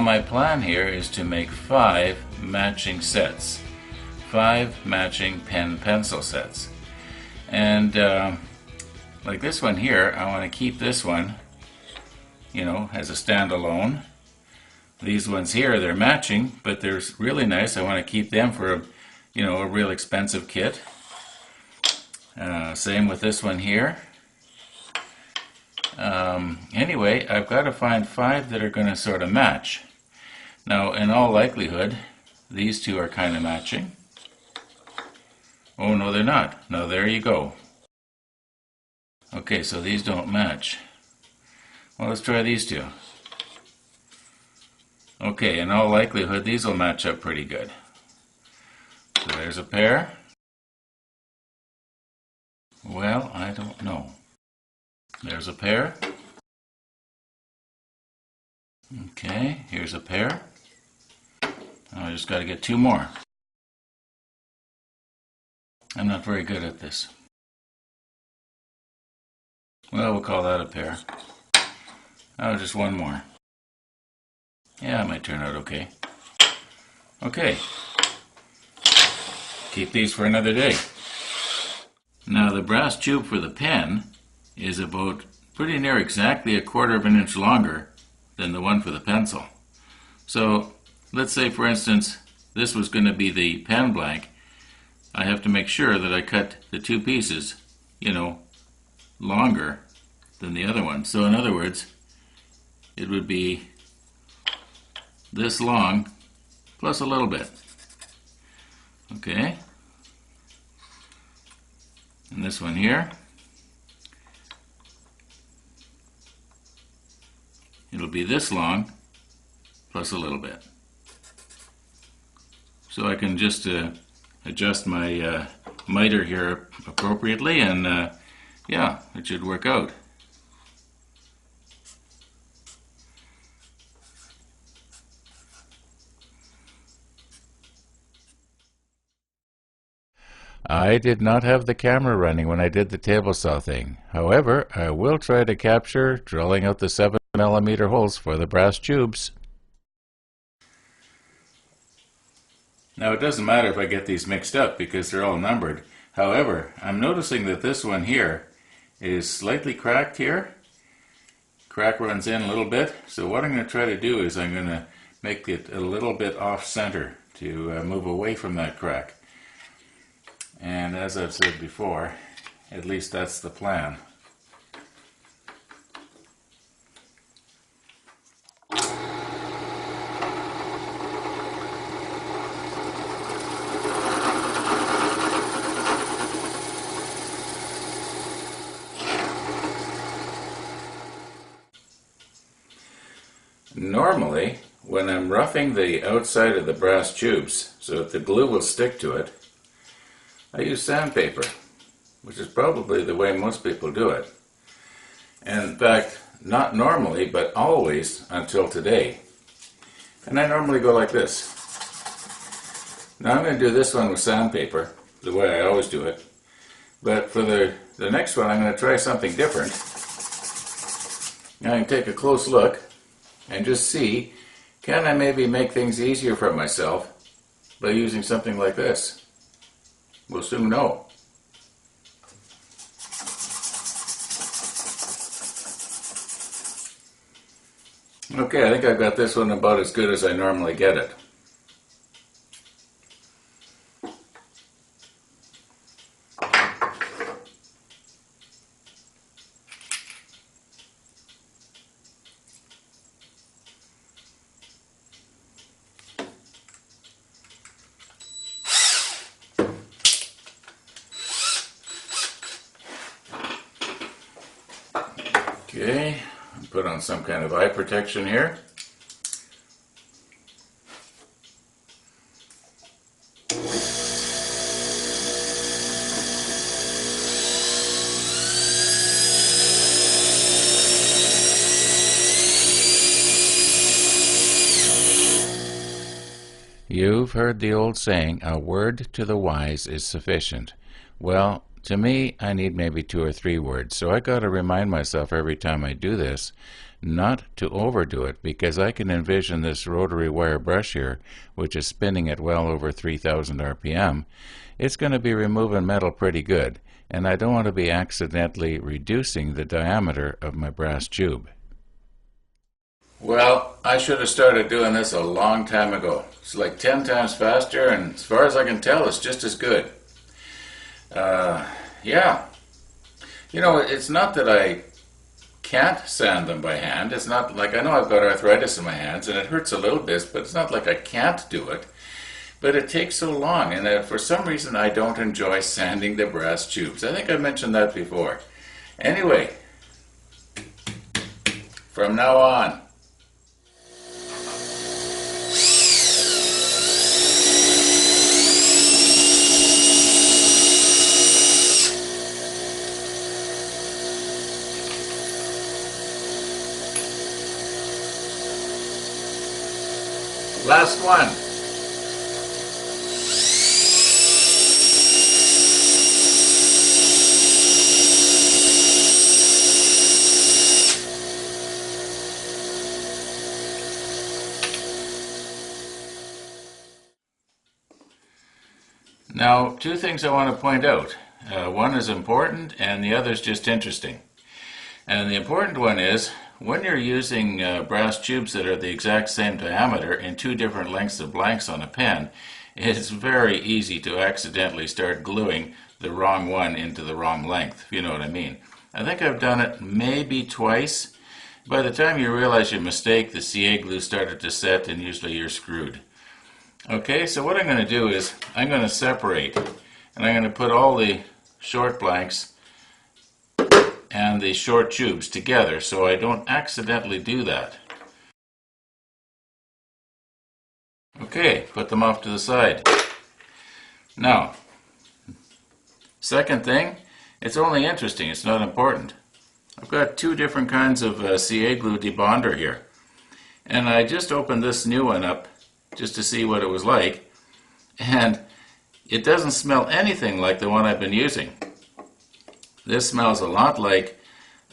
my plan here is to make 5 matching sets. 5 matching pen-pencil sets. And like this one here, I want to keep this one, as a standalone. These ones here, they're matching, but they're really nice. I want to keep them for a real expensive kit. Same with this one here. Anyway, I've got to find 5 that are going to sort of match. Now, in all likelihood, these two are kind of matching. Oh, no, they're not. No, there you go. Okay, so these don't match. Well, let's try these two. Okay, in all likelihood, these will match up pretty good. So there's a pair. Well, I don't know. There's a pair. Okay, here's a pair. I just got to get 2 more. I'm not very good at this. Well, we'll call that a pair. Oh, just 1 more. Yeah, it might turn out okay. Okay. Keep these for another day. Now, the brass tube for the pen is about pretty near exactly 1/4 inch longer than the one for the pencil. So, let's say, for instance, this was going to be the pen blank. I have to make sure that I cut the 2 pieces, longer than the other one. So, in other words, it would be this long plus a little bit. Okay. And this one here, it'll be this long plus a little bit. So I can just adjust my miter here appropriately, and yeah, it should work out. I did not have the camera running when I did the table saw thing. However, I will try to capture drilling out the 7mm holes for the brass tubes. Now, it doesn't matter if I get these mixed up because they're all numbered. However, I'm noticing that this one here is slightly cracked here. Crack runs in a little bit. So what I'm going to try to do is I'm going to make it a little bit off center to move away from that crack. And as I've said before, at least that's the plan. Normally, when I'm roughing the outside of the brass tubes so that the glue will stick to it, I use sandpaper, which is probably the way most people do it. And in fact, not normally, but always until today. And I normally go like this. Now I'm going to do this one with sandpaper, the way I always do it. But for the next one, I'm going to try something different. Now I can take a close look and just see, can I maybe make things easier for myself by using something like this? We'll soon know. Okay, I think I've got this one about as good as I normally get it. Okay, put on some kind of eye protection here. You've heard the old saying, a word to the wise is sufficient. Well, To me, I need maybe 2 or 3 words, so I got to remind myself every time I do this not to overdo it, because I can envision this rotary wire brush here, which is spinning at well over 3,000 RPM. It's going to be removing metal pretty good, and I don't want to be accidentally reducing the diameter of my brass tube. Well, I should have started doing this a long time ago. It's like 10 times faster, and as far as I can tell, it's just as good. Yeah. You know, it's not that I can't sand them by hand. It's not like, I know I've got arthritis in my hands and it hurts a little bit, but it's not like I can't do it. But it takes so long, and for some reason I don't enjoy sanding the brass tubes. I think I mentioned that before. Anyway, from now on, last one. Now, 2 things I want to point out. One is important and the other is just interesting. And the important one is, when you're using brass tubes that are the exact same diameter in 2 different lengths of blanks on a pen, it's very easy to accidentally start gluing the wrong one into the wrong length, if you know what I mean. I think I've done it maybe twice. By the time you realize your mistake, the CA glue started to set and usually you're screwed. Okay, so what I'm going to do is I'm going to separate, and I'm going to put all the short blanks and the short tubes together so I don't accidentally do that. Okay, put them off to the side. Now, second thing, it's only interesting, it's not important. I've got 2 different kinds of CA glue debonder here, and I just opened this new one up just to see what it was like, and it doesn't smell anything like the one I've been using. This smells a lot like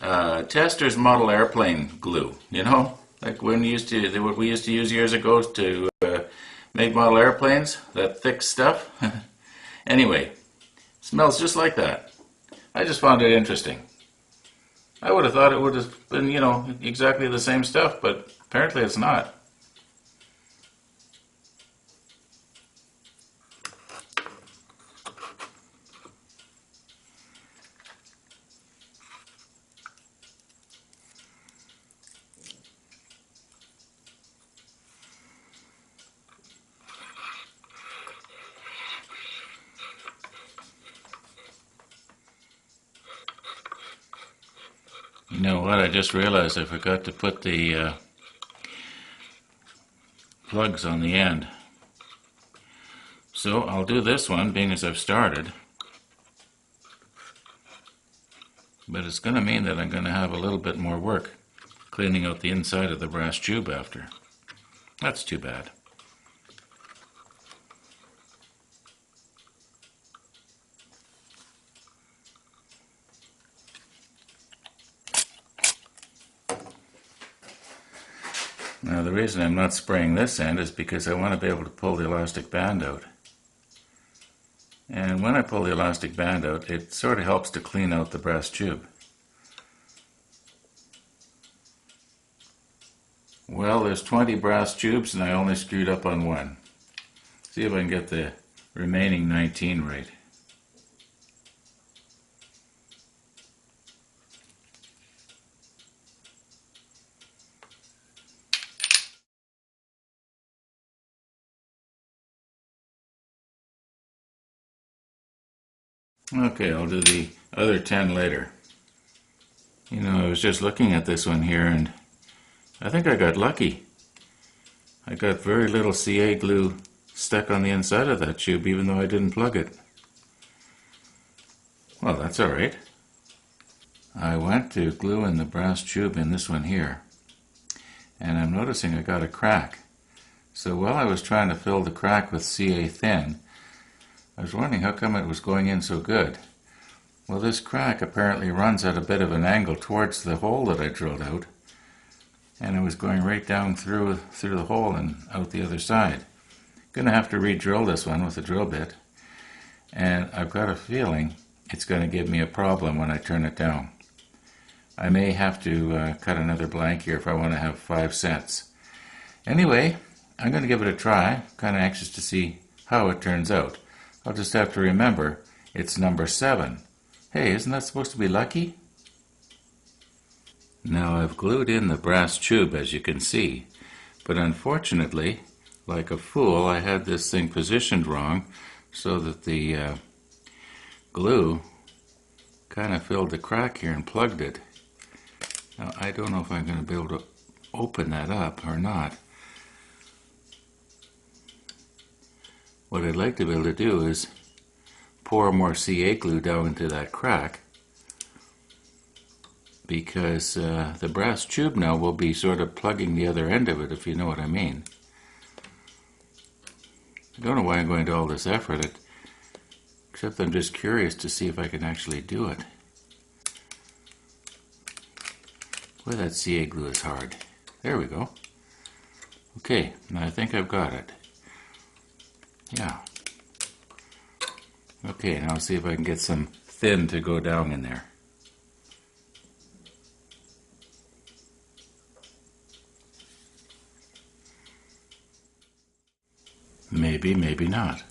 Tester's model airplane glue, you know, like when we used to use years ago to make model airplanes, that thick stuff. Anyway, smells just like that. I just found it interesting. I would have thought it would have been, you know, exactly the same stuff, but apparently it's not. You know what, I just realized I forgot to put the plugs on the end. So I'll do this one, being as I've started. But it's going to mean that I'm going to have a little bit more work cleaning out the inside of the brass tube after. That's too bad. Now the reason I'm not spraying this end is because I want to be able to pull the elastic band out. And when I pull the elastic band out, it sort of helps to clean out the brass tube. Well, there's 20 brass tubes and I only screwed up on 1. See if I can get the remaining 19 right. Okay, I'll do the other 10 later. You know, I was just looking at this one here and I think I got lucky. I got very little CA glue stuck on the inside of that tube even though I didn't plug it. Well, that's alright. I went to glue in the brass tube in this one here and I'm noticing I got a crack. So while I was trying to fill the crack with CA thin, I was wondering how come it was going in so good. Well, this crack apparently runs at a bit of an angle towards the hole that I drilled out, and it was going right down through the hole and out the other side. Gonna have to re-drill this one with a drill bit, and I've got a feeling it's going to give me a problem when I turn it down. I may have to cut another blank here if I want to have 5 cents. Anyway, I'm going to give it a try. Kind of anxious to see how it turns out. I'll just have to remember it's number 7. Hey, isn't that supposed to be lucky? Now I've glued in the brass tube, as you can see, but unfortunately, like a fool, I had this thing positioned wrong so that the glue kind of filled the crack here and plugged it. Now I don't know if I'm going to be able to open that up or not. What I'd like to be able to do is pour more CA glue down into that crack, because the brass tube now will be sort of plugging the other end of it, if you know what I mean. I don't know why I'm going to all this effort, except I'm just curious to see if I can actually do it. Boy, that CA glue is hard. There we go. Okay, now I think I've got it. Yeah. Okay, now I'll see if I can get some thin to go down in there. Maybe, maybe not.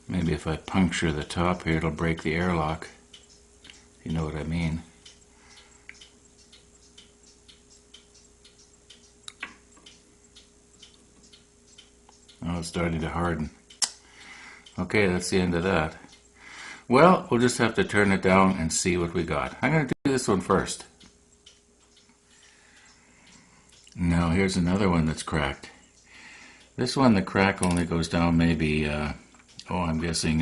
Maybe if I puncture the top here, it'll break the airlock. You know what I mean. Oh, it's starting to harden. Okay, that's the end of that. Well, we'll just have to turn it down and see what we got. I'm going to do this one first. Now here's another one that's cracked. This one, the crack only goes down maybe, I'm guessing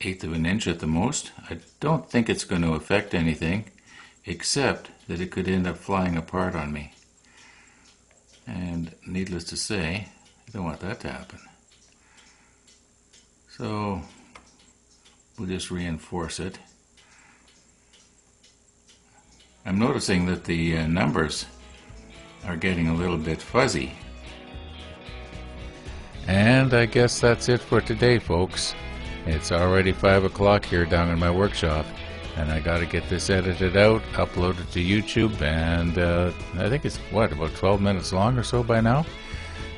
1/8 of an inch at the most. I don't think it's going to affect anything, except that it could end up flying apart on me. And needless to say, I don't want that to happen. So we'll just reinforce it. I'm noticing that the numbers are getting a little bit fuzzy. And I guess that's it for today, folks. It's already 5 o'clock here down in my workshop, and I got to get this edited out, uploaded to YouTube, and I think it's, about 12 minutes long or so by now?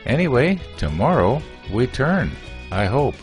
Anyway, tomorrow we turn, I hope.